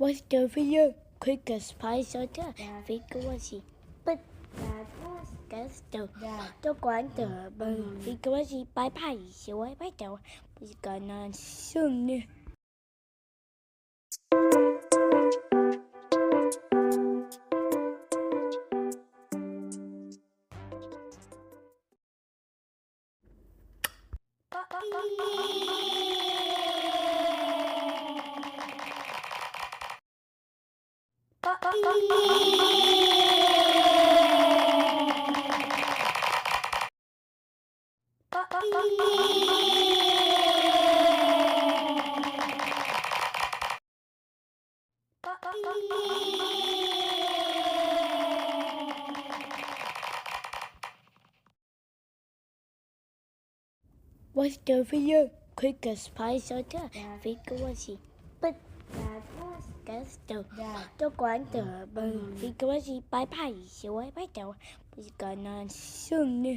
What's the video? Quickest price ở đó. Vì có gì bất cái tôi quán từ bên vì có gì bài bài sẽ quay bài đầu chỉ cần xương nè. What's the video? Quickest price ở đó. Vì có gì bất cái tôi quán từ bên vì có gì bài bài sẽ quay bài đầu chỉ cần xương nè.